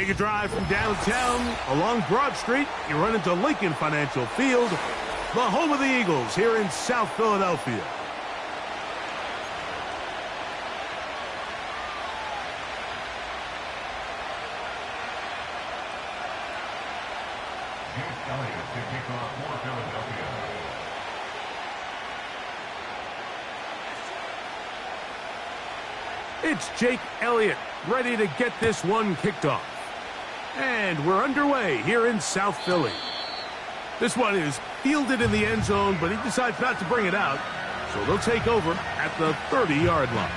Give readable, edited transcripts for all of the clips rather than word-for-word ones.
Take a drive from downtown along Broad Street. You run into Lincoln Financial Field, the home of the Eagles here in South Philadelphia. It's Jake Elliott ready to get this one kicked off. And we're underway here in South Philly. This one is fielded in the end zone, but he decides not to bring it out. So they'll take over at the 30-yard line.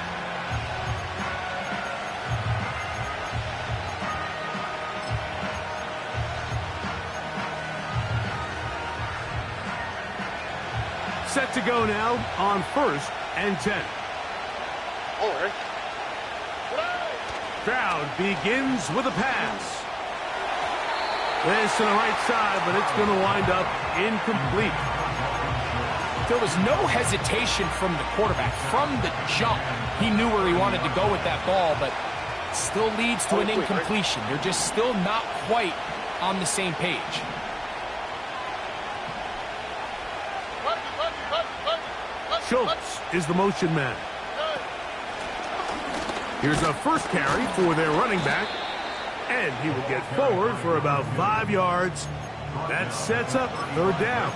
Set to go now on 1st and 10. All right. Crowd begins with a pass. This to the right side, but it's going to wind up incomplete. There was no hesitation from the quarterback. From the jump, he knew where he wanted to go with that ball, but still leads to an incompletion. They're just still not quite on the same page. Schultz is the motion man. Here's a first carry for their running back, and he will get forward for about 5 yards. That sets up 3rd down.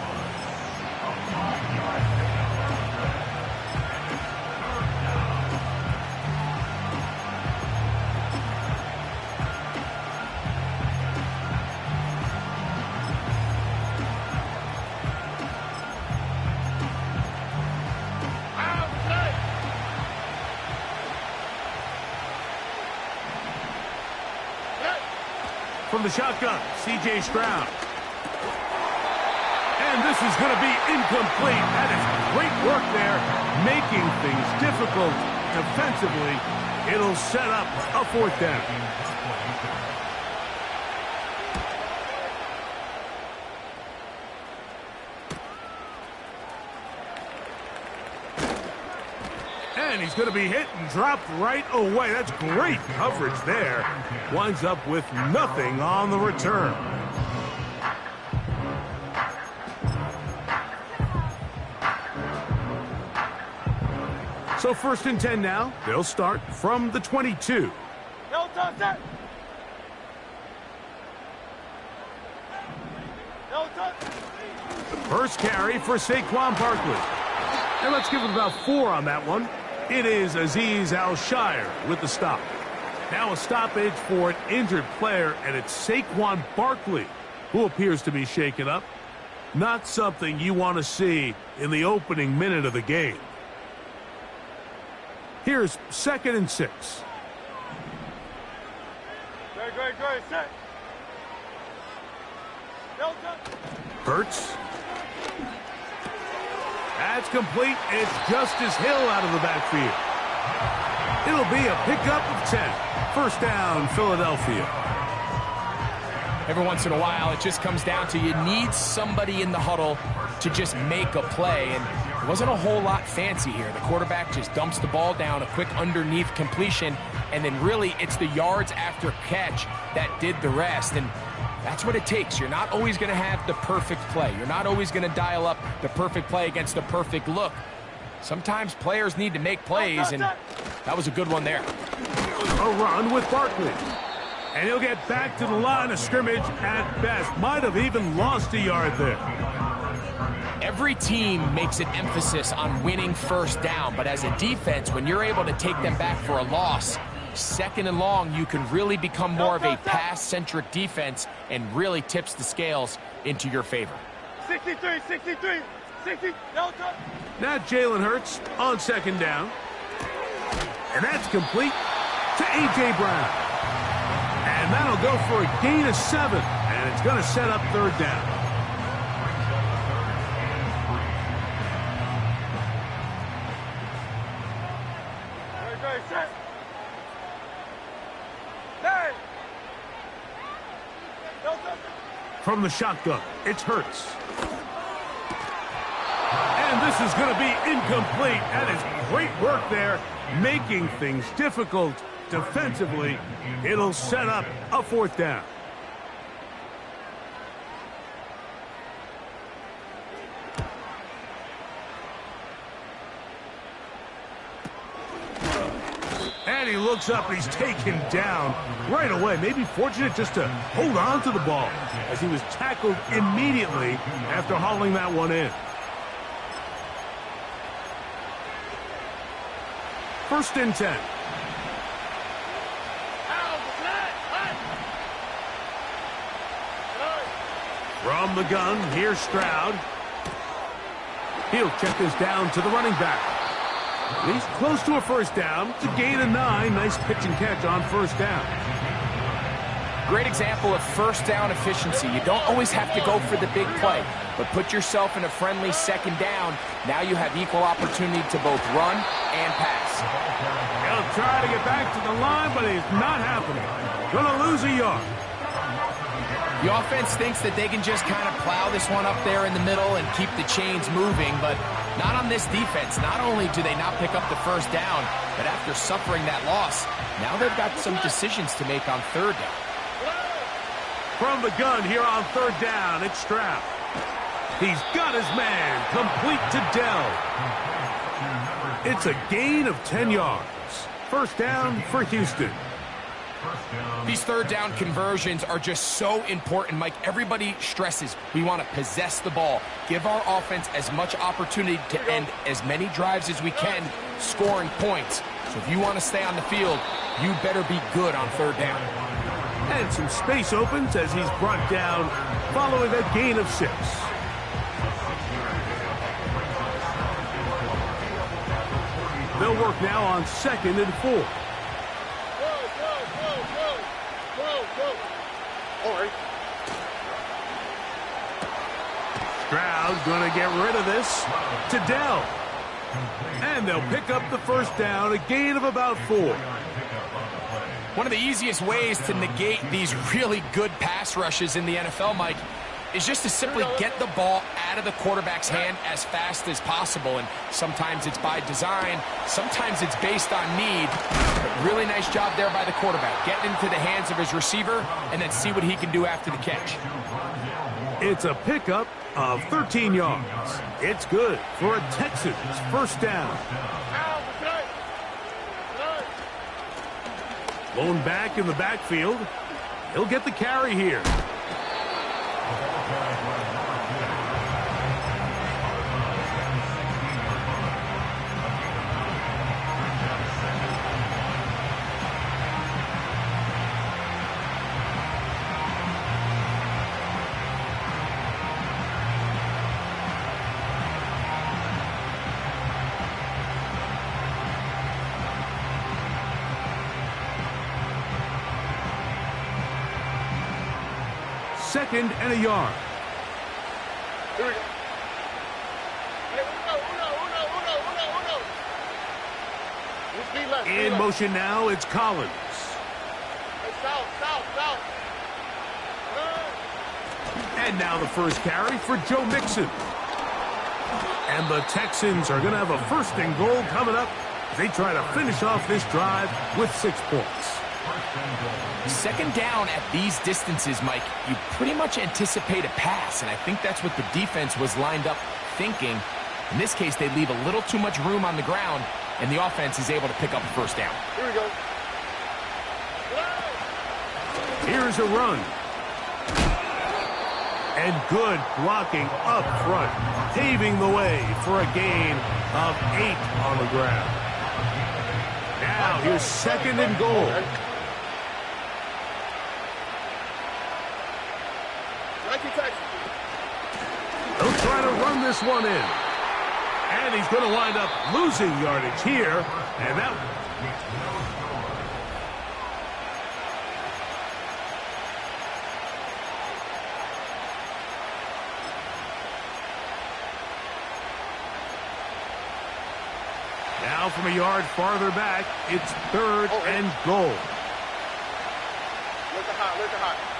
From the shotgun, C.J. Stroud. And this is going to be incomplete. That is great work there, making things difficult defensively. It'll set up a 4th down. And he's going to be hit and dropped right away. That's great coverage there. Winds up with nothing on the return. So 1st and 10 now. They'll start from the 22. The first carry for Saquon Barkley. And let's give it about 4 on that one. It is Azeez Al-Shire with the stop. Now a stoppage for an injured player, and it's Saquon Barkley who appears to be shaken up. Not something you want to see in the opening minute of the game. Here's 2nd and 6. Great, set. Hurts. That's complete. It's Justice Hill out of the backfield. It'll be a pickup of 10. 1st down, Philadelphia. Every once in a while, it just comes down to you need somebody in the huddle to just make a play. And it wasn't a whole lot fancy here. The quarterback just dumps the ball down, a quick underneath completion, and then really it's the yards after catch that did the rest. And that's what it takes. You're not always going to have the perfect play. You're not always going to dial up the perfect play against the perfect look. Sometimes players need to make plays, and that was a good one there. A run with Barkley. And he'll get back to the line of scrimmage at best. Might have even lost a yard there. Every team makes an emphasis on winning 1st down, but as a defense, when you're able to take them back for a loss, 2nd and long, you can really become more of a pass-centric defense and really tips the scales into your favor. 63, 60. Now Jalen Hurts on 2nd down. And that's complete to A.J. Brown. And that'll go for a gain of 7. And it's going to set up 3rd down. From the shotgun, it's Hurts. And this is going to be incomplete. That is great work there, making things difficult defensively, it'll set up a 4th down. And he looks up and he's taken down right away. Maybe fortunate just to hold on to the ball as he was tackled immediately after hauling that one in. 1st and 10. From the gun, here's Stroud. He'll check this down to the running back. He's close to a 1st down. It's a gain of 9. Nice pitch and catch on 1st down. Great example of 1st down efficiency. You don't always have to go for the big play, but put yourself in a friendly 2nd down. Now you have equal opportunity to both run and pass. He'll try to get back to the line, but it's not happening. Gonna lose a yard. The offense thinks that they can just kind of plow this one up there in the middle and keep the chains moving, but not on this defense. Not only do they not pick up the 1st down, but after suffering that loss, now they've got some decisions to make on 3rd down. From the gun here on 3rd down, it's Stroud. He's got his man, complete to Dell. It's a gain of 10 yards. 1st down for Houston. These 3rd down conversions are just so important, Mike. Everybody stresses we want to possess the ball, give our offense as much opportunity to end as many drives as we can, scoring points. So if you want to stay on the field, you better be good on 3rd down. And some space opens as he's brought down following a gain of 6. They'll work now on 2nd and 4. Stroud's going to get rid of this to Dell. And they'll pick up the 1st down, a gain of about 4. One of the easiest ways to negate these really good pass rushes in the NFL, Mike, is just to simply get the ball out of the quarterback's hand as fast as possible. And sometimes it's by design, sometimes it's based on need. But really nice job there by the quarterback, getting into the hands of his receiver and then see what he can do after the catch. It's a pickup of 13 yards. It's good for a Texans 1st down. Lone back in the backfield. He'll get the carry here. Second and a yard. Here we go. Hey, In motion now, it's Collins. South. And now the 1st carry for Joe Mixon. And the Texans are going to have a 1st and goal coming up. They try to finish off this drive with 6 points. 2nd down at these distances, Mike, you pretty much anticipate a pass, and I think that's what the defense was lined up thinking. In this case, they leave a little too much room on the ground, and the offense is able to pick up a 1st down. Here we go. Here's a run. And good blocking up front, paving the way for a gain of 8 on the ground. Now here's 2nd and goal. They'll try to run this one in. And he's going to wind up losing yardage here. And that... Now from a yard farther back, it's 3rd and goal. Where's the hot?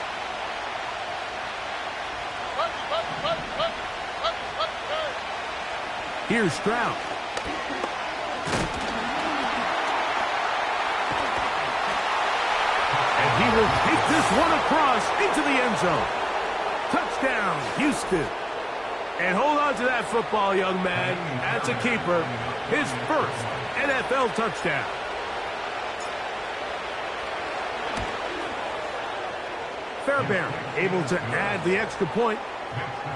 Here's Stroud. he will take this one across into the end zone. Touchdown, Houston. And hold on to that football, young man. That's a keeper. His first NFL touchdown. Fairbairn able to add the extra point,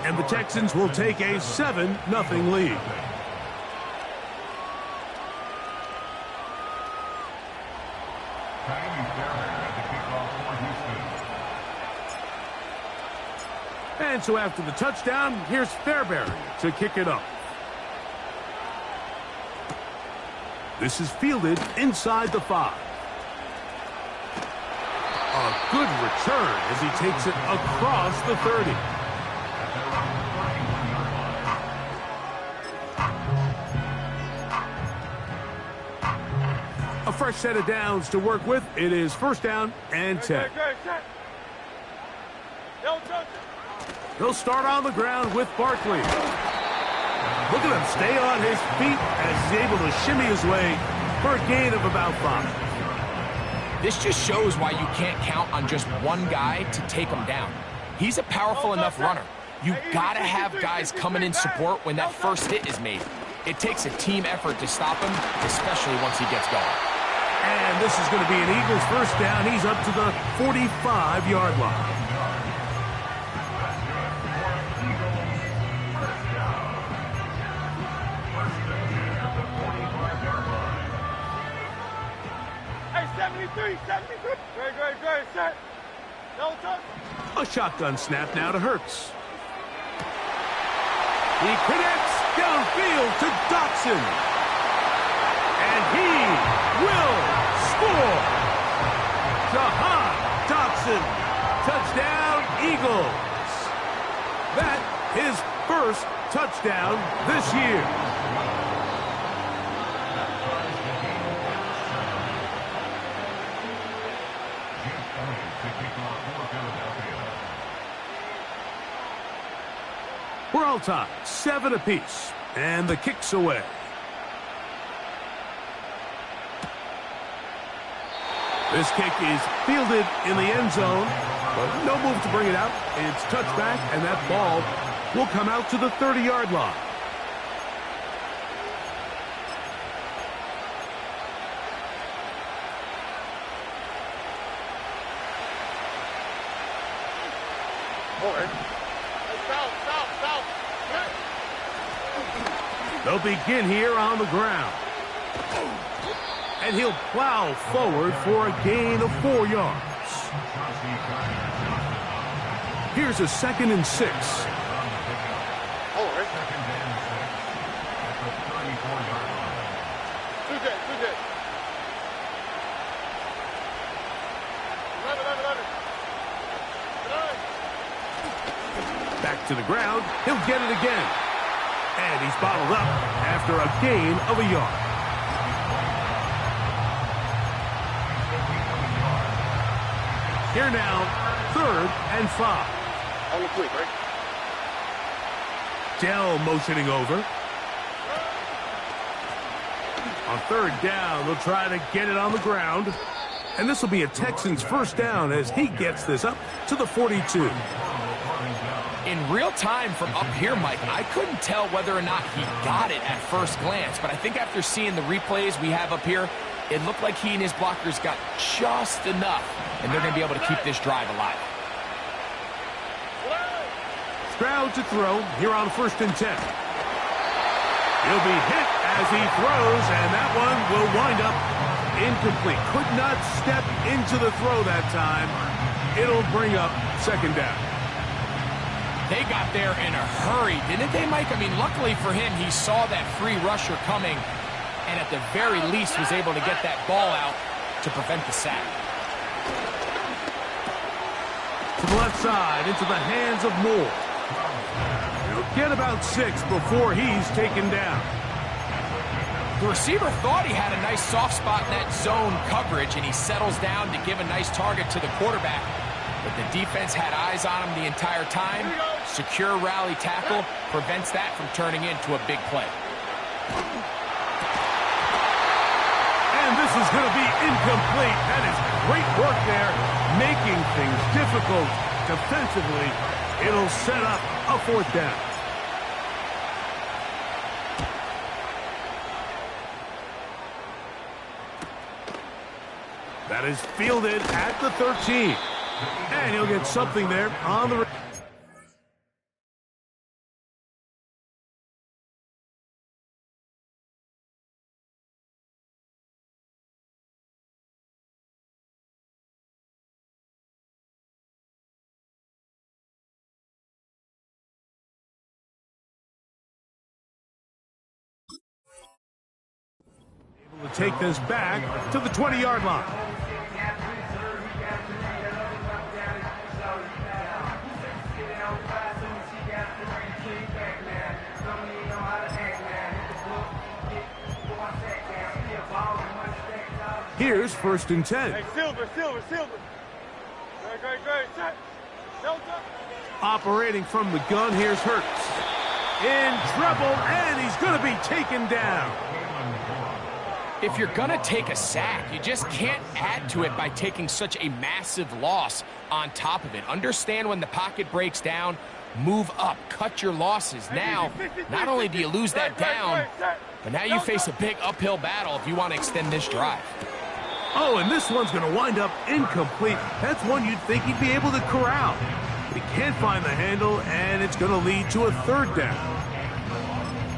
and the Texans will take a 7-0 lead. And so after the touchdown, here's Fairbairn to kick it up. This is fielded inside the 5. A good return as he takes it across the 30. A fresh set of downs to work with. It is first down and 10. He'll start on the ground with Barkley. Look at him stay on his feet as he's able to shimmy his way for a gain of about 5. This just shows why you can't count on just one guy to take him down. He's a powerful enough runner. You gotta have guys coming in support when that first hit is made. It takes a team effort to stop him, especially once he gets going. And this is going to be an Eagles first down. He's up to the 45-yard line. Hey, 73. Great, set. No touch. A shotgun snap now to Hurts. He connects downfield to Dotson. And he will score. Jahan Dotson. Touchdown, Eagles. That his first touchdown this year. We're all tied, 7 apiece, and the kick's away. This kick is fielded in the end zone, but no move to bring it out. It's touchback, and that ball will come out to the 30-yard line. They'll begin here on the ground. And he'll plow forward for a gain of 4 yards. Here's a 2nd and 6. Back to the ground. He'll get it again. And he's bottled up after a gain of a yard. Here now, 3rd and 5. On the quick, right? Dell motioning over. On 3rd down, they'll try to get it on the ground. And this will be a Texans first down as he gets this up to the 42. In real time from up here, Mike, I couldn't tell whether or not he got it at first glance, but I think after seeing the replays we have up here, it looked like he and his blockers got just enough, and they're going to be able to keep this drive alive. Stroud to throw here on 1st and 10. He'll be hit as he throws, and that one will wind up incomplete. Could not step into the throw that time. It'll bring up 2nd down. They got there in a hurry, didn't they, Mike? I mean, luckily for him, he saw that free rusher coming, and at the very least was able to get that ball out to prevent the sack. To the left side, into the hands of Moore. He'll get about 6 before he's taken down. The receiver thought he had a nice soft spot in that zone coverage, and he settles down to give a nice target to the quarterback. But the defense had eyes on him the entire time. Secure rally tackle prevents that from turning into a big play. And this is going to be incomplete. That is great work there, making things difficult defensively. It'll set up a 4th down. That is fielded at the 13. And he'll get something there on the... Able to take this back to the 20-yard line. Here's 1st and 10. Hey, Silver. Great. Set. Delta. Operating from the gun, here's Hurts. In trouble, and he's going to be taken down. If you're going to take a sack, you just can't add to it by taking such a massive loss on top of it. Understand when the pocket breaks down, move up, cut your losses. Now, not only do you lose that down, but now you face a big uphill battle if you want to extend this drive. Oh, and this one's going to wind up incomplete. That's one you'd think he'd be able to corral. But he can't find the handle, and it's going to lead to a 3rd down.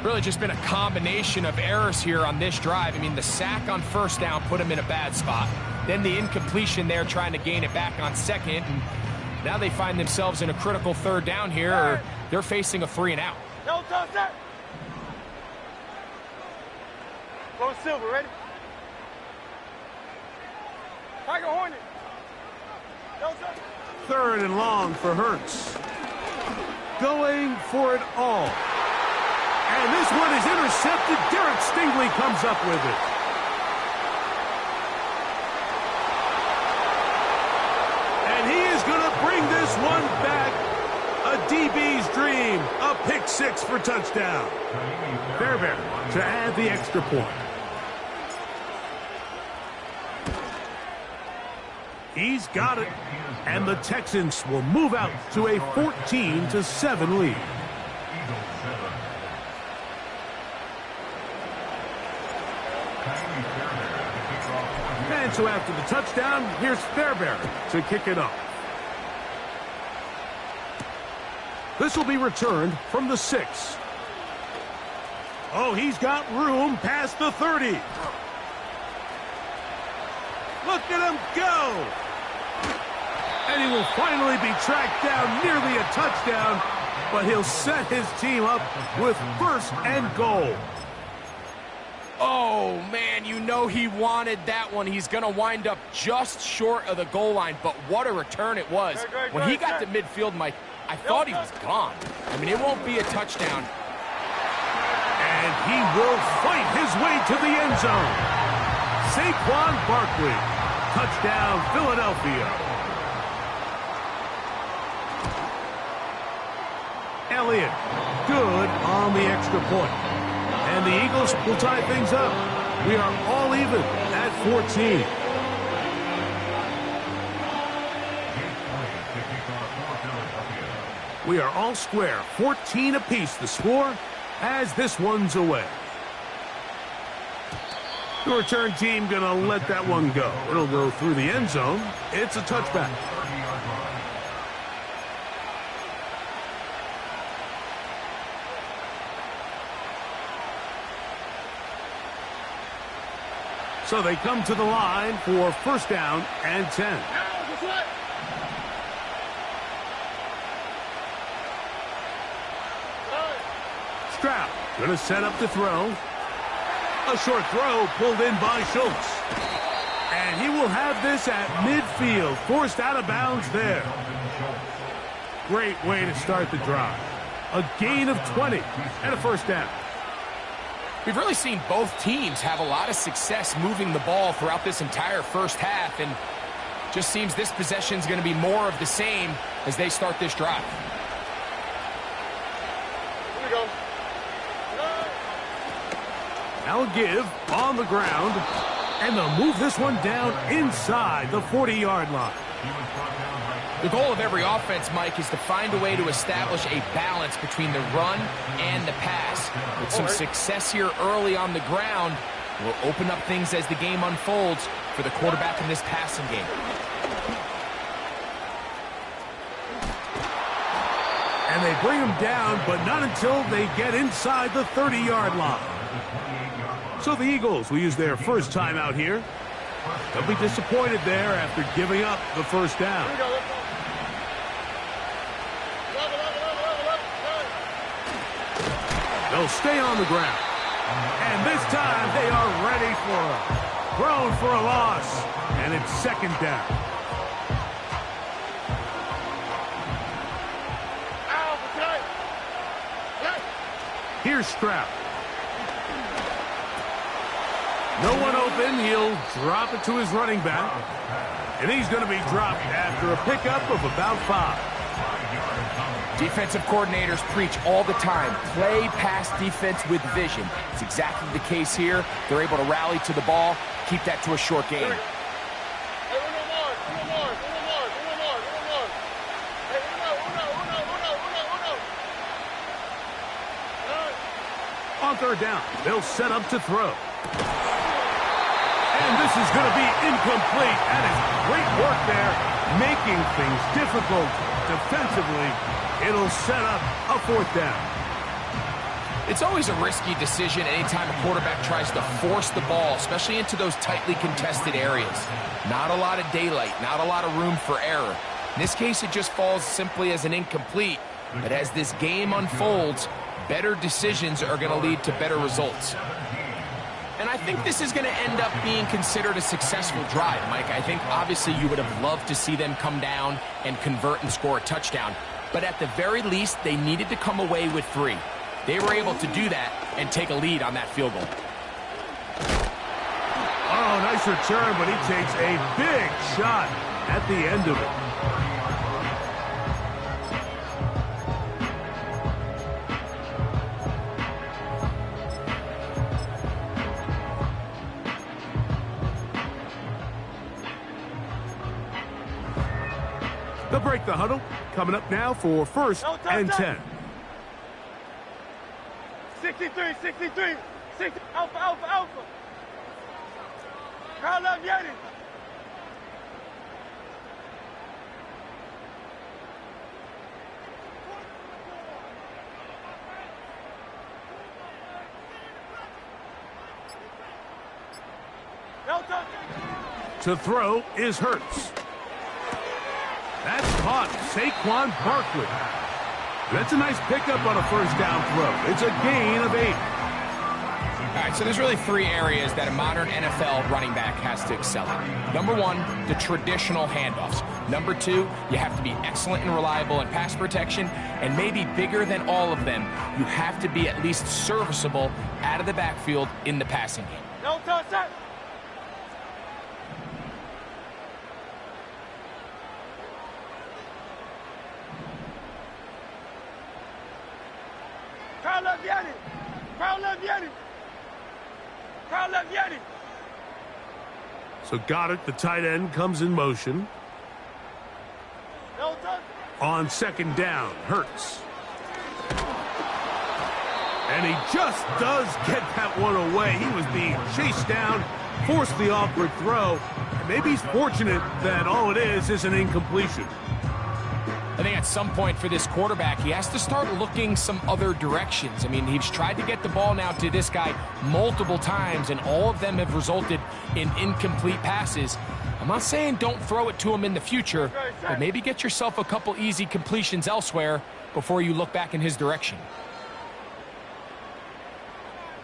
Really just been a combination of errors here on this drive. I mean, the sack on 1st down put him in a bad spot. Then the incompletion there trying to gain it back on 2nd. And now they find themselves in a critical 3rd down here, or they're facing a 3 and out. Delta, set. Go Silver, ready? Tiger Hornet. Delta. 3rd and long for Hurts. Going for it all. And this one is intercepted. Derek Stingley comes up with it. And he is going to bring this one back. A DB's dream. A pick 6 for touchdown. Fairbairn to add the extra point. He's got it. And the Texans will move out to a 14-7 lead. And so after the touchdown, here's Fairbairn to kick it off. This will be returned from the 6. Oh, he's got room past the 30. Look at him go. And he will finally be tracked down, nearly a touchdown, but he'll set his team up with 1st and goal. Oh, man, you know he wanted that one. He's going to wind up just short of the goal line, but what a return it was. When he got to midfield, Mike, I thought he was gone. I mean, it won't be a touchdown. And he will fight his way to the end zone. Saquon Barkley, touchdown, Philadelphia. Elliott, good on the extra point. And the Eagles will tie things up. We are all even at 14. We are all square, 14 apiece the score as this one's away. The return team going to let that one go. It'll go through the end zone. It's a touchback. So they come to the line for 1st down and 10. Stroud going to set up to throw. A short throw pulled in by Schultz. And he will have this at midfield, forced out of bounds there. Great way to start the drive. A gain of 20 and a 1st down. We've really seen both teams have a lot of success moving the ball throughout this entire 1st half, and just seems this possession is going to be more of the same as they start this drive. Here we go. Now a give on the ground. And they'll move this one down inside the 40-yard line. The goal of every offense, Mike, is to find a way to establish a balance between the run and the pass. With some success here early on the ground, will open up things as the game unfolds for the quarterback in this passing game. And they bring him down, but not until they get inside the 30-yard line. So the Eagles will use their first time out here. They'll be disappointed there after giving up the first down. They'll stay on the ground. And this time they are ready for him. Thrown for a loss. And it's second down. Here's Stroud. No one open. He'll drop it to his running back. And he's going to be dropped after a pickup of about 5. Defensive coordinators preach all the time, play pass defense with vision. It's exactly the case here. They're able to rally to the ball, keep that to a short game. On third down, they'll set up to throw. And this is going to be incomplete. That is great work there, making things difficult defensively. It'll set up a fourth down. It's always a risky decision anytime a quarterback tries to force the ball, especially into those tightly contested areas. Not a lot of daylight, not a lot of room for error. In this case, it just falls simply as an incomplete. But as this game unfolds, better decisions are going to lead to better results. And I think this is going to end up being considered a successful drive, Mike. I think obviously you would have loved to see them come down and convert and score a touchdown. But at the very least, they needed to come away with 3. They were able to do that and take a lead on that field goal. Oh, nice return, but he takes a big shot at the end of it. They'll break the huddle. Coming up now for first and 10. 63, 63, 60, alpha, alpha, alpha. Crowd love Yeti. To throw is Hurts. That's caught. Saquon Barkley. That's a nice pickup on a first down throw. It's a gain of 8. All right, so there's really 3 areas that a modern NFL running back has to excel at. Number 1, the traditional handoffs. Number 2, you have to be excellent and reliable in pass protection. And maybe bigger than all of them, you have to be at least serviceable out of the backfield in the passing game. No touch that. Crowd love Yeti. Crowd love Yeti. Crowd love Yeti. So Goddard, the tight end, comes in motion. No touch. On second down, Hurts. And he just does get that one away. He was being chased down, forced the awkward throw. And maybe he's fortunate that all it is an incompletion. I think at some point for this quarterback, he has to start looking some other directions. I mean, he's tried to get the ball now to this guy multiple times, and all of them have resulted in incomplete passes. I'm not saying don't throw it to him in the future, but maybe get yourself a couple easy completions elsewhere before you look back in his direction.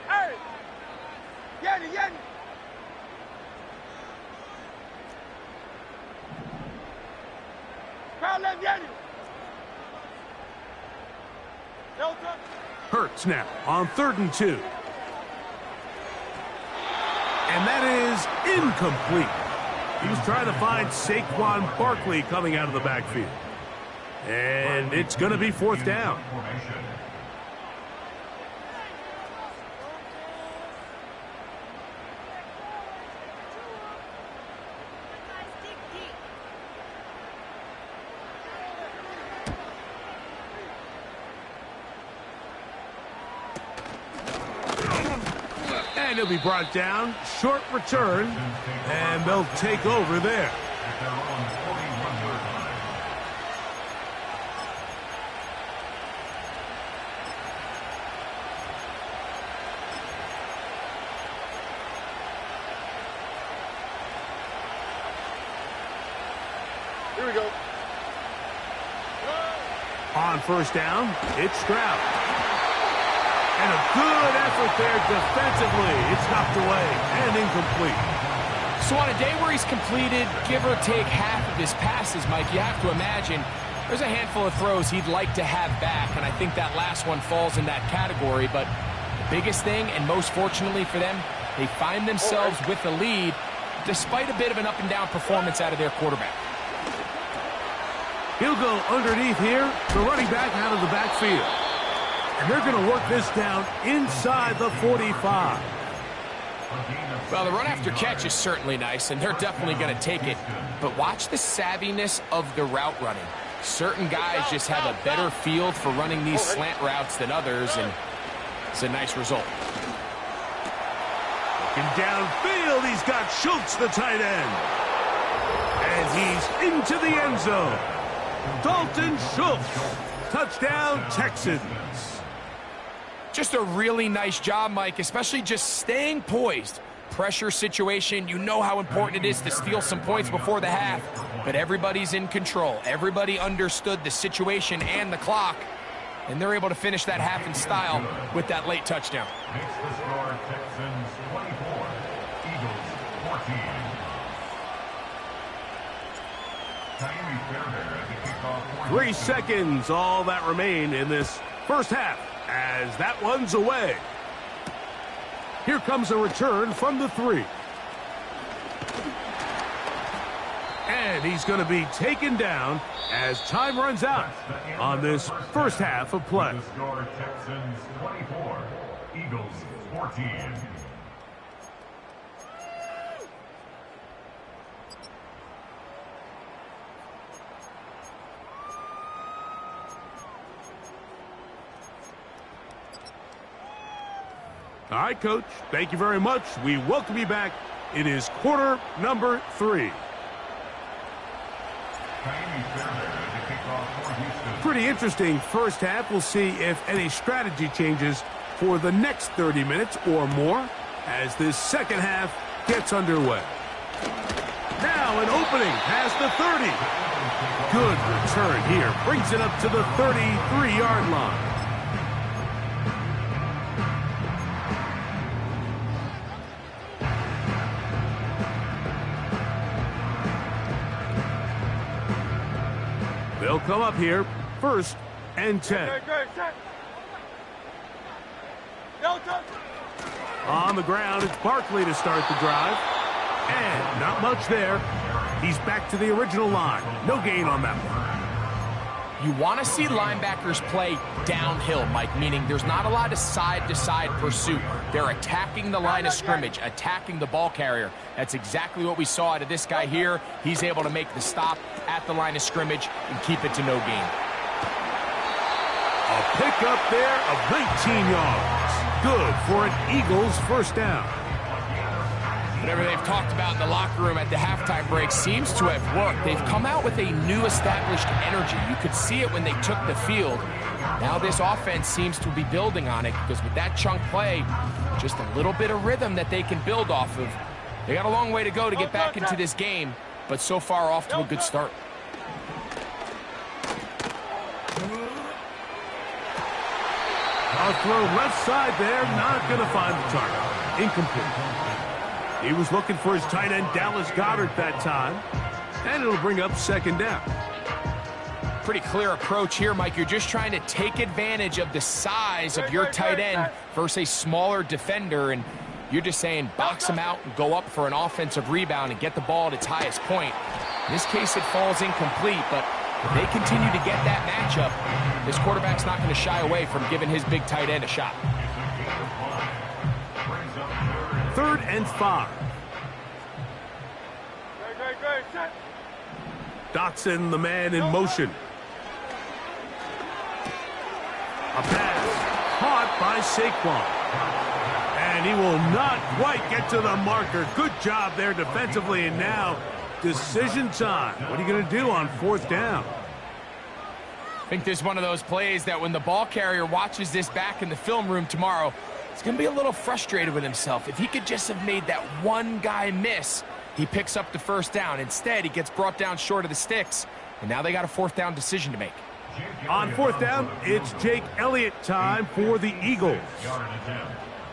Hey! Yeti, Yeti! Crowd love Yeti! Hurts now on 3rd and 2. And that is incomplete. He was trying to find Saquon Barkley coming out of the backfield. And it's going to be 4th down. And he'll be brought down. Short return. And they'll take over there. Here we go. On first down, it's Stroud. And a good effort there defensively. It's knocked away and incomplete. So on a day where he's completed, give or take half of his passes, Mike, you have to imagine there's a handful of throws he'd like to have back, and I think that last one falls in that category. But the biggest thing, and most fortunately for them, they find themselves with the lead despite a bit of an up-and-down performance out of their quarterback. He'll go underneath here. The running back out of the backfield. And they're going to work this down inside the 45. Well, the run after catch is certainly nice, and they're definitely going to take it. But watch the savviness of the route running. Certain guys just have a better field for running these slant routes than others, and it's a nice result. Looking downfield, he's got Schultz, the tight end. And he's into the end zone. Dalton Schultz. Touchdown, Texans. Just a really nice job, Mike, especially just staying poised. Pressure situation, you know how important it is to steal some points before the half, but everybody's in control. Everybody understood the situation and the clock, and they're able to finish that half in style with that late touchdown. Makes the score Texans 24, Eagles 14. Miami Fairbairn at the kickoff. 3 seconds, all that remain in this first half, as that one's away. Here comes a return from the 3. And he's going to be taken down as time runs out on this first half of play. The score Texans 24, Eagles 14. All right, Coach, thank you very much. We welcome you back. It is quarter number 3. Pretty interesting first half. We'll see if any strategy changes for the next 30 minutes or more as this second half gets underway. Now an opening past the 30. Good return here. Brings it up to the 33-yard line. They'll come up here, 1st and 10. On the ground, it's Barkley to start the drive. And not much there. He's back to the original line. No gain on that one. You want to see linebackers play downhill, Mike, meaning there's not a lot of side-to-side pursuit. They're attacking the line of scrimmage, attacking the ball carrier. That's exactly what we saw out of this guy here. He's able to make the stop at the line of scrimmage and keep it to no gain. A pickup there of 19 yards. Good for an Eagles first down. Whatever they've talked about in the locker room at the halftime break seems to have worked. They've come out with a new established energy. You could see it when they took the field. Now this offense seems to be building on it because with that chunk play, just a little bit of rhythm that they can build off of. They got a long way to go to get back into this game, but so far off to a good start. A throw left side there, not going to find the target. Incomplete. He was looking for his tight end, Dallas Goedert, that time. And it'll bring up 2nd down. Pretty clear approach here, Mike. You're just trying to take advantage of the size of your tight end versus a smaller defender, and you're just saying box him out and go up for an offensive rebound and get the ball at its highest point. In this case, it falls incomplete, but if they continue to get that matchup, this quarterback's not going to shy away from giving his big tight end a shot. 3rd and 5. Dotson, the man in motion. A pass caught by Saquon. And he will not quite get to the marker. Good job there defensively, and now decision time. What are you going to do on 4th down? I think this is one of those plays that when the ball carrier watches this back in the film room tomorrow, he's going to be a little frustrated with himself. If he could just have made that one guy miss, he picks up the 1st down. Instead, he gets brought down short of the sticks, and now they got a 4th down decision to make. On 4th down, it's Jake Elliott time for the Eagles.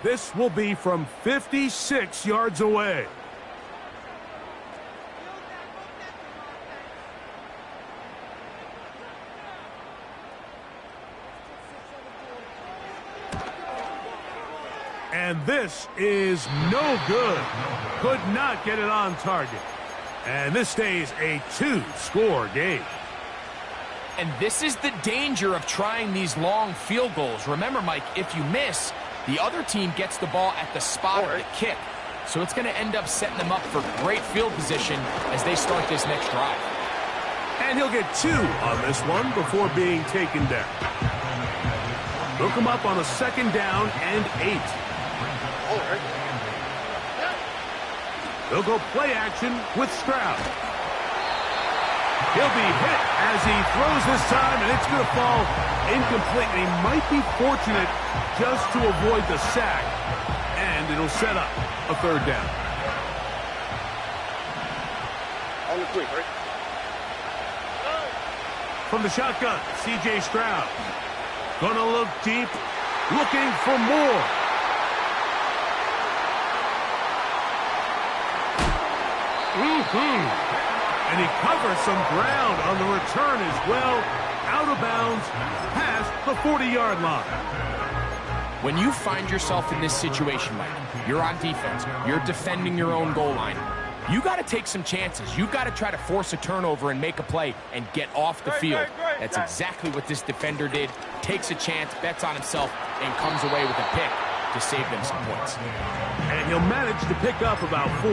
This will be from 56 yards away. And this is no good. Could not get it on target. And this stays a 2-score game. And this is the danger of trying these long field goals. Remember, Mike, if you miss, the other team gets the ball at the spot of the kick. So it's going to end up setting them up for great field position as they start this next drive. And he'll get 2 on this one before being taken down. They'll come up on a 2nd down and 8. They'll go play action with Stroud. He'll be hit as he throws this time, and it's going to fall incomplete. And he might be fortunate just to avoid the sack, and it'll set up a 3rd down. On the 3, right? From the shotgun, C.J. Stroud. Gonna look deep, looking for more. And he covers some ground on the return as well. Out of bounds, past the 40-yard line. When you find yourself in this situation, Mike, you're on defense, you're defending your own goal line, you got to take some chances. You got to try to force a turnover and make a play and get off the field. That's exactly what this defender did. Takes a chance, bets on himself, and comes away with a pick to save them some points. And he'll manage to pick up about 4.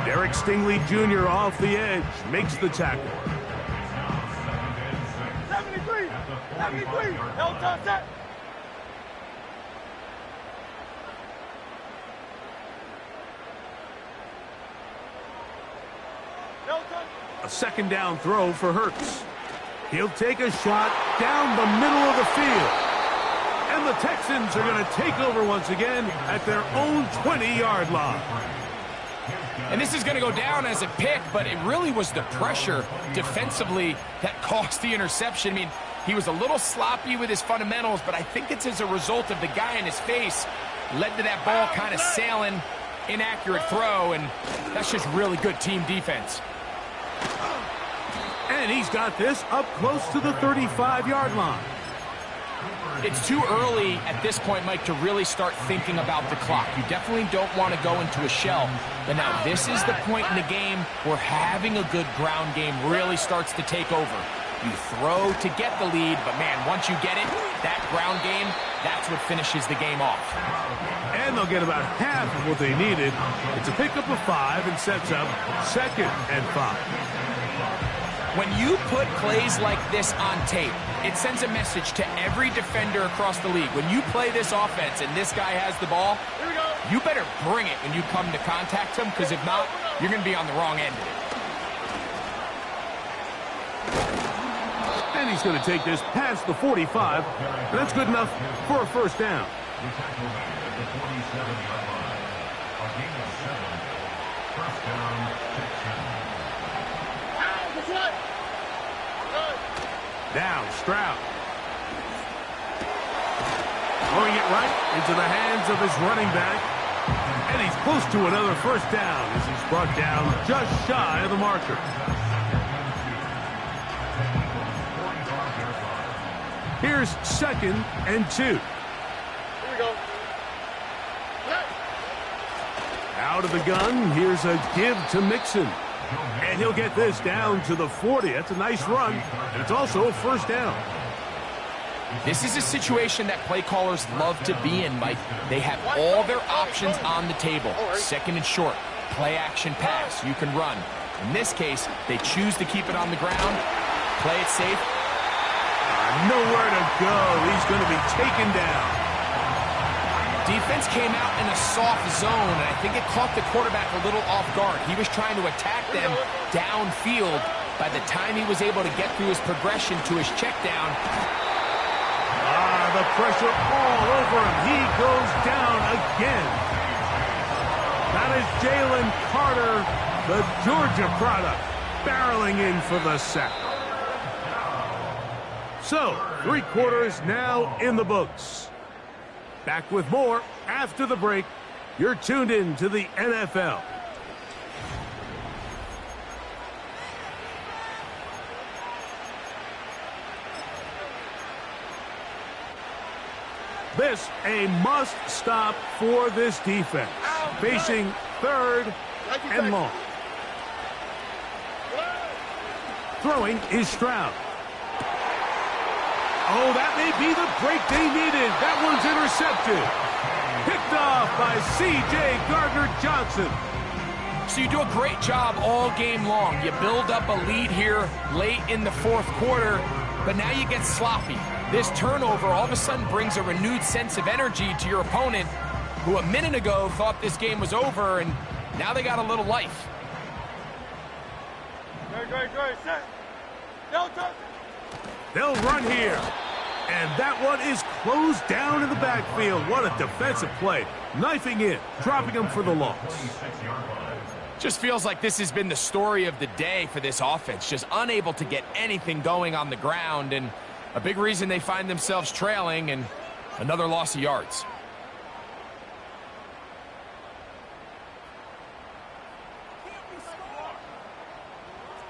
Derek Stingley Jr. off the edge makes the tackle. 73! 73! No touch that! No touch! A 2nd down throw for Hurts. He'll take a shot down the middle of the field. And the Texans are going to take over once again at their own 20-yard line. And this is going to go down as a pick, but it really was the pressure defensively that caused the interception. I mean, he was a little sloppy with his fundamentals, but I think it's as a result of the guy in his face led to that ball kind of sailing, inaccurate throw, and that's just really good team defense. And he's got this up close to the 35-yard line. It's too early at this point, Mike, to really start thinking about the clock. You definitely don't want to go into a shell. But now this is the point in the game where having a good ground game really starts to take over. You throw to get the lead, but man, once you get it, that ground game, that's what finishes the game off. And they'll get about half of what they needed. It's a pickup of 5 and sets up 2nd and 5. When you put plays like this on tape, it sends a message to every defender across the league. When you play this offense and this guy has the ball, you better bring it when you come to contact him, because if not, you're going to be on the wrong end of it. And he's going to take this past the 45, and that's good enough for a 1st down. Now Stroud. Throwing it right into the hands of his running back. And he's close to another 1st down as he's brought down just shy of the marker. Here's 2nd and 2. Here we go. Out of the gun, here's a give to Mixon. And he'll get this down to the 40. That's a nice run, and it's also a 1st down. This is a situation that play callers love to be in, Mike. They have all their options on the table. 2nd and short, play action pass, you can run. In this case, they choose to keep it on the ground, play it safe. Nowhere to go. He's going to be taken down. Defense came out in a soft zone, and I think it caught the quarterback a little off guard. He was trying to attack them downfield. By the time he was able to get through his progression to his check down. The pressure all over him. He goes down again. That is Jalen Carter, the Georgia product, barreling in for the sack. So, 3 quarters now in the books. Back with more after the break. You're tuned in to the NFL. This a must-stop for this defense. Facing 3rd and long. Throwing is Stroud. Oh, that may be the break they needed. That one's intercepted. Picked off by C.J. Gardner-Johnson. So you do a great job all game long. You build up a lead here late in the 4th quarter, but now you get sloppy. This turnover all of a sudden brings a renewed sense of energy to your opponent, who a minute ago thought this game was over, and now they got a little life. Great, set. They'll run here. And that one is closed down in the backfield. What a defensive play. Knifing in, dropping him for the loss. Just feels like this has been the story of the day for this offense. Just unable to get anything going on the ground, and a big reason they find themselves trailing, and another loss of yards.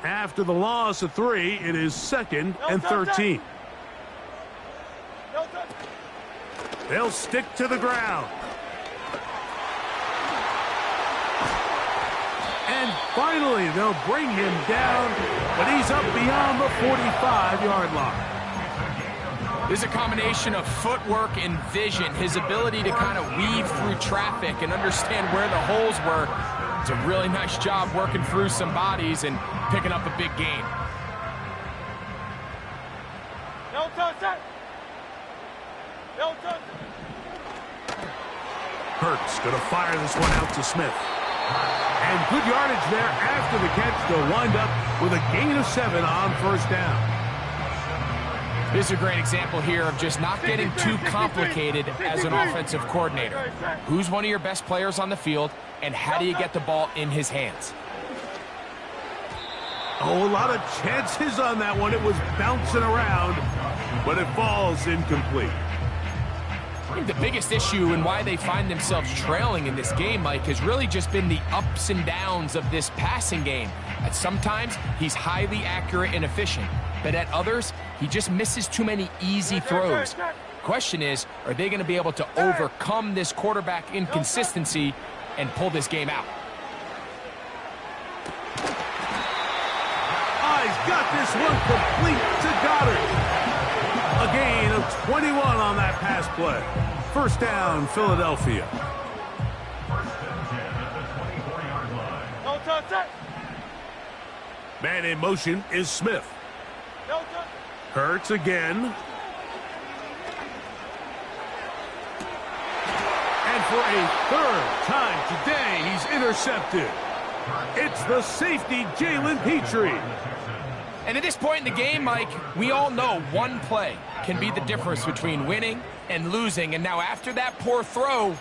After the loss of 3, it is 2nd and 13. They'll stick to the ground. And finally, they'll bring him down, but he's up beyond the 45-yard line. There's a combination of footwork and vision, his ability to kind of weave through traffic and understand where the holes were. It's a really nice job working through some bodies and picking up a big gain. Hurts going to fire this one out to Smith. And good yardage there after the catch. They'll wind up with a gain of 7 on 1st down. This is a great example here of just not getting too complicated as an offensive coordinator. Who's one of your best players on the field, and how do you get the ball in his hands? Oh, a lot of chances on that one. It was bouncing around, but it falls incomplete. I think the biggest issue and why they find themselves trailing in this game, Mike, has really just been the ups and downs of this passing game. At sometimes, he's highly accurate and efficient, but at others, he just misses too many easy throws. Question is, are they going to be able to overcome this quarterback inconsistency and pull this game out? He's got this one complete to Goddard. A gain of 21 on that pass play. 1st down, Philadelphia. Man in motion is Smith. Hurts again. And for a 3rd time today, he's intercepted. It's the safety, Jalen Petrie. And at this point in the game, Mike, we all know one play can be the difference between winning and losing. And now after that poor throw,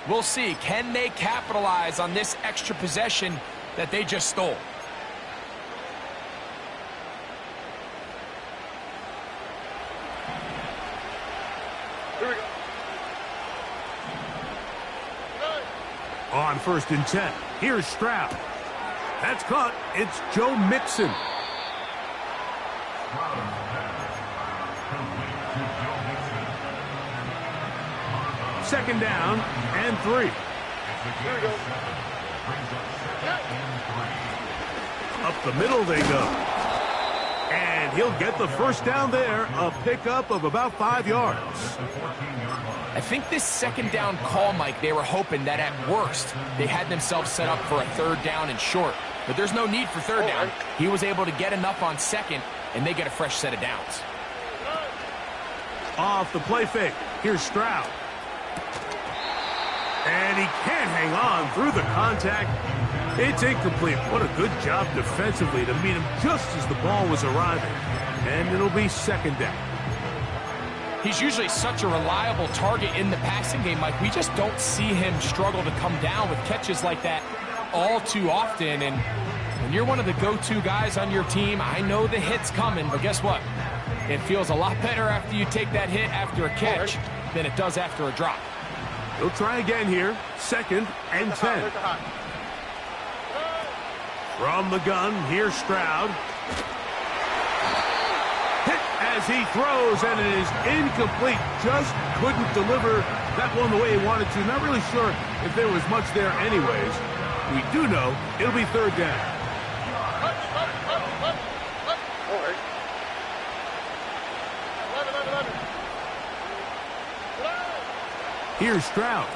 we'll see, can they capitalize on this extra possession that they just stole? Here we go. On 1st and 10, here's Stroud. That's caught. It's Joe Mixon. 2nd down and 3. Up the middle they go. And he'll get the 1st down there, a pickup of about 5 yards. I think this 2nd down call, Mike, they were hoping that at worst they had themselves set up for a 3rd down and short. But there's no need for 3rd down. He was able to get enough on 2nd, and they get a fresh set of downs. Off the play fake, here's Stroud. And he can't hang on through the contact. It's incomplete. What a good job defensively to meet him just as the ball was arriving. And it'll be second down. He's usually such a reliable target in the passing game, Mike. We just don't see him struggle to come down with catches like that all too often. And when you're one of the go-to guys on your team, I know the hit's coming, but guess what? It feels a lot better after you take that hit after a catch than it does after a drop. He'll try again here. Second and 10. From the gun, here's Stroud. Hit as he throws, and it is incomplete. Just couldn't deliver that one the way he wanted to. Not really sure if there was much there anyways. We do know it'll be third down. Here's Stroud.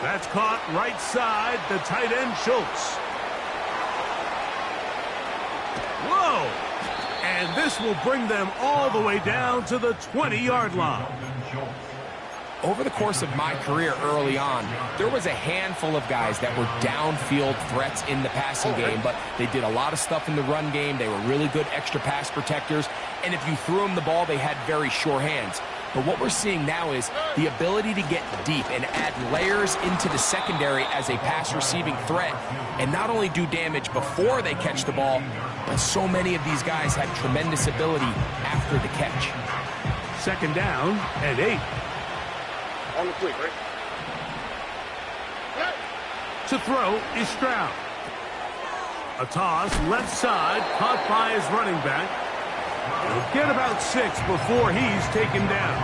That's caught right side, the tight end Schultz. Whoa! And this will bring them all the way down to the 20-yard line. Over the course of my career early on, there was a handful of guys that were downfield threats in the passing game, but they did a lot of stuff in the run game. They were really good extra pass protectors, and if you threw them the ball, they had very sure hands. But what we're seeing now is the ability to get deep and add layers into the secondary as a pass-receiving threat, and not only do damage before they catch the ball, but so many of these guys have tremendous ability after the catch. Second down and 8. On the quick, right? To throw is Stroud. A toss left side, caught by his running back. He'll get about 6 before he's taken down.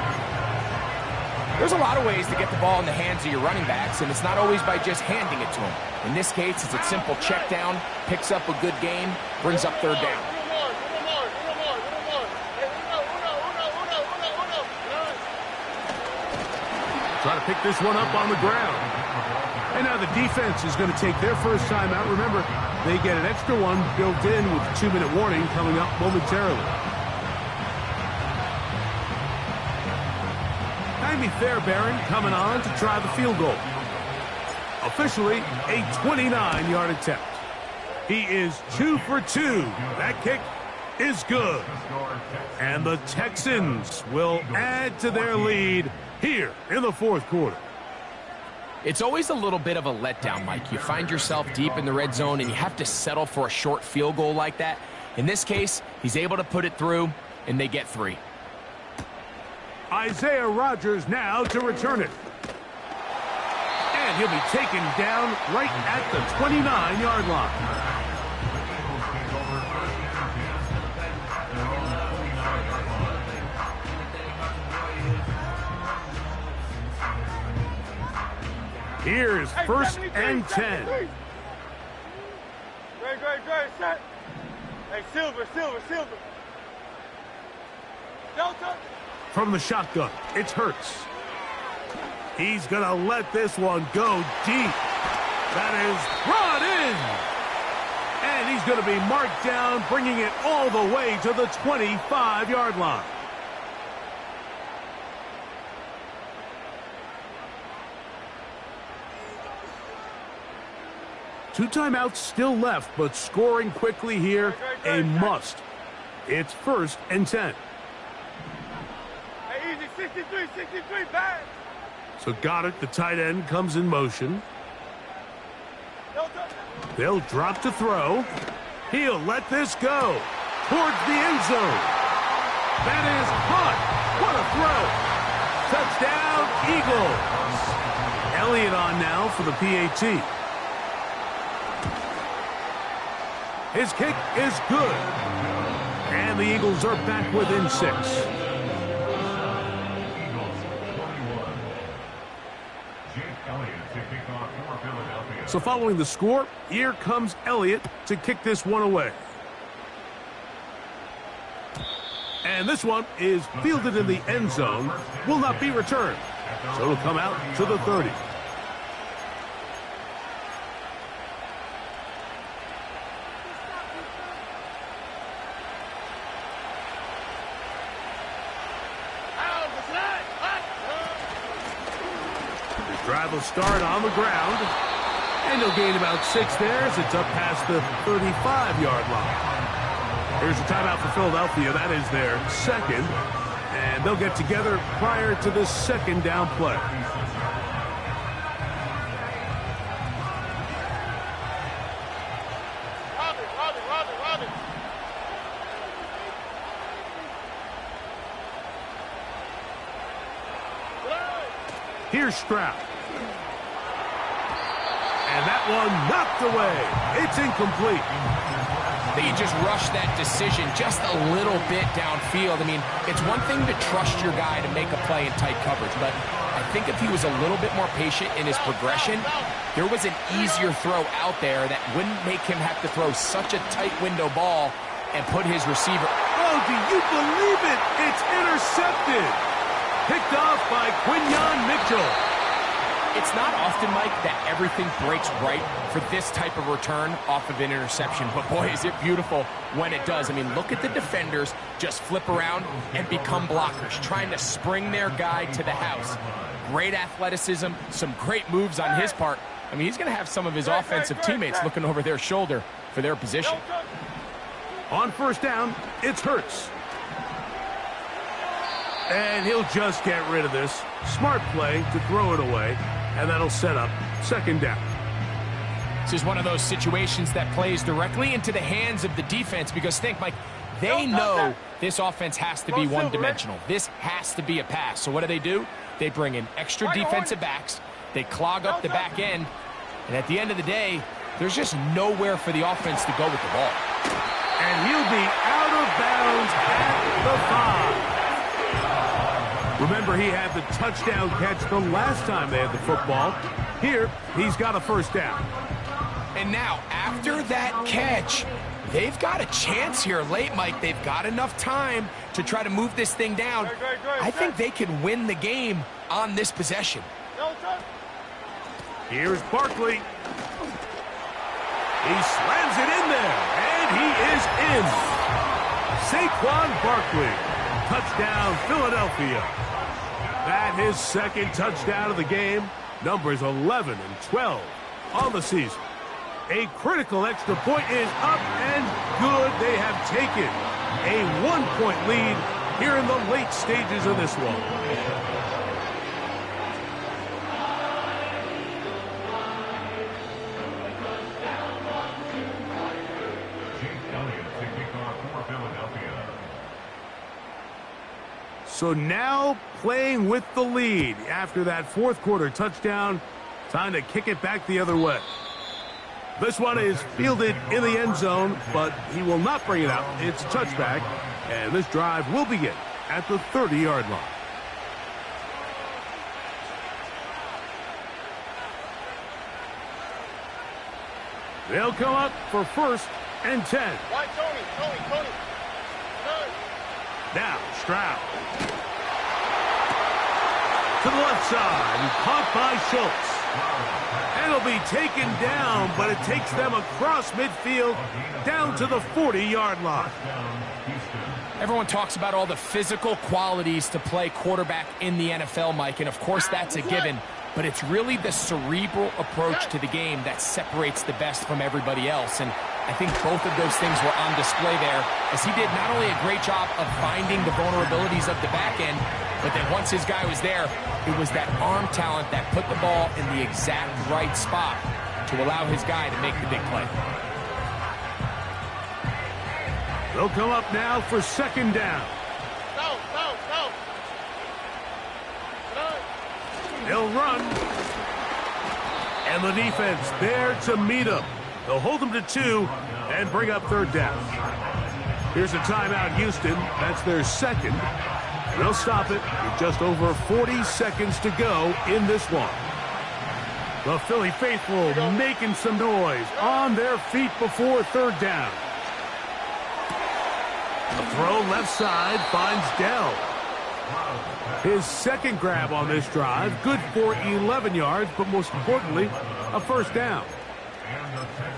There's a lot of ways to get the ball in the hands of your running backs, and it's not always by just handing it to them. In this case, it's a simple check down, picks up a good gain, brings up third down. Try to pick this one up on the ground. And now the defense is going to take their first time out. Remember, they get an extra one built in with a 2-minute warning coming up momentarily. Jaime Fairbairn coming on to try the field goal. Officially a 29-yard attempt. He is 2 for 2. That kick is good. And the Texans will add to their lead here in the fourth quarter. It's always a little bit of a letdown, Mike. You find yourself deep in the red zone and you have to settle for a short field goal like that. In this case, he's able to put it through, and they get 3. Isaiah Rodgers now to return it. And he'll be taken down right at the 29-yard line. Here's first and 10. Great, set. Hey, Silver. Delta. From the shotgun, it's Hurts. He's going to let this one go deep. That is brought in. And he's going to be marked down, bringing it all the way to the 25-yard line. Two timeouts still left, but scoring quickly here, a must. It's first and 10. Hey, easy, 63, bad. So got it, the tight end comes in motion. Delta. They'll drop to throw. He'll let this go towards the end zone. That is caught. What a throw. Touchdown, Eagles. Elliott on now for the PAT. His kick is good. And the Eagles are back within 6. So following the score, here comes Elliott to kick this one away. And this one is fielded in the end zone, will not be returned. So it'll come out to the 30. drive will start on the ground. And he'll gain about 6 there as it's up past the 35-yard line. Here's a timeout for Philadelphia. That is their second. And they'll get together prior to the second down play. Here's Stroud. And that one knocked away. It's incomplete. I think he just rushed that decision just a little bit downfield. I mean, it's one thing to trust your guy to make a play in tight coverage, but I think if he was a little bit more patient in his progression, there was an easier throw out there that wouldn't make him have to throw such a tight window ball and put his receiver. Oh, do you believe it? It's intercepted. Picked off by Quinyon Mitchell. It's not often, Mike, that everything breaks right for this type of return off of an interception. But, boy, is it beautiful when it does. I mean, look at the defenders just flip around and become blockers, trying to spring their guy to the house. Great athleticism, some great moves on his part. I mean, he's going to have some of his offensive teammates looking over their shoulder for their position. On first down, it's Hurts. And he'll just get rid of this. Smart play to throw it away, and that'll set up second down. This is one of those situations that plays directly into the hands of the defense because think, Mike, they know this offense has to be one-dimensional. This has to be a pass. So what do? They bring in extra defensive backs. They clog up the back end. And at the end of the day, there's just nowhere for the offense to go with the ball. And he'll be out of bounds at the 5. Remember, he had the touchdown catch the last time they had the football. Here, he's got a first down. And now, after that catch, they've got a chance here late, Mike. They've got enough time to try to move this thing down. I think they can win the game on this possession. Here's Barkley. He slams it in there, and he is in. Saquon Barkley. Touchdown, Philadelphia. That his second touchdown of the game. Numbers 11 and 12 on the season. A critical extra point is up and good. They have taken a 1-point lead here in the late stages of this one. So now playing with the lead after that fourth quarter touchdown. Time to kick it back the other way. This one is fielded in the end zone, but he will not bring it out. It's a touchback, and this drive will begin at the 30-yard line. They'll come up for first and 10. Why, Tony. Now, Stroud. To the left side, caught by Schultz. And it'll be taken down, but it takes them across midfield down to the 40-yard line. Everyone talks about all the physical qualities to play quarterback in the NFL, Mike, and of course that's a given. But it's really the cerebral approach to the game that separates the best from everybody else. And I think both of those things were on display there, as he did not only a great job of finding the vulnerabilities of the back end, but then once his guy was there, it was that arm talent that put the ball in the exact right spot to allow his guy to make the big play. They'll come up now for second down. Go. They'll run. And the defense there to meet them. They'll hold them to 2 and bring up third down. Here's a timeout, Houston. That's their second. They'll stop it with just over 40 seconds to go in this one. The Philly faithful making some noise on their feet before third down. The throw left side finds Dell. His second grab on this drive, good for 11 yards, but most importantly, a first down.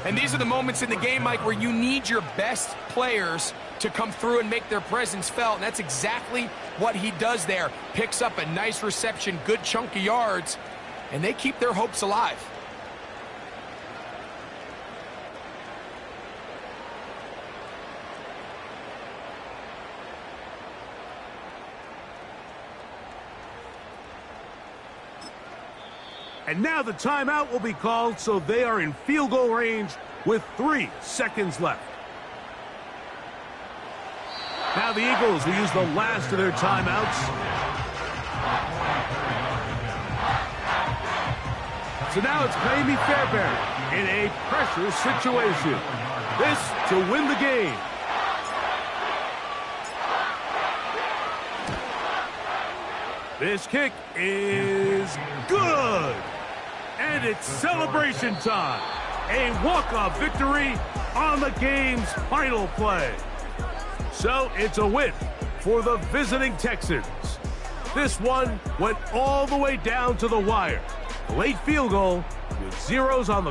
And these are the moments in the game, Mike, where you need your best players to come through and make their presence felt. And that's exactly what he does there. Picks up a nice reception, good chunk of yards. and they keep their hopes alive. And now the timeout will be called, so they are in field goal range with 3 seconds left. Now the Eagles will use the last of their timeouts. So now it's Kaimi Fairbairn in a pressure situation. This to win the game. This kick is good. And it's celebration time. A walk-off victory on the game's final play. So it's a win for the visiting Texans. This one went all the way down to the wire. Late field goal with zeros on the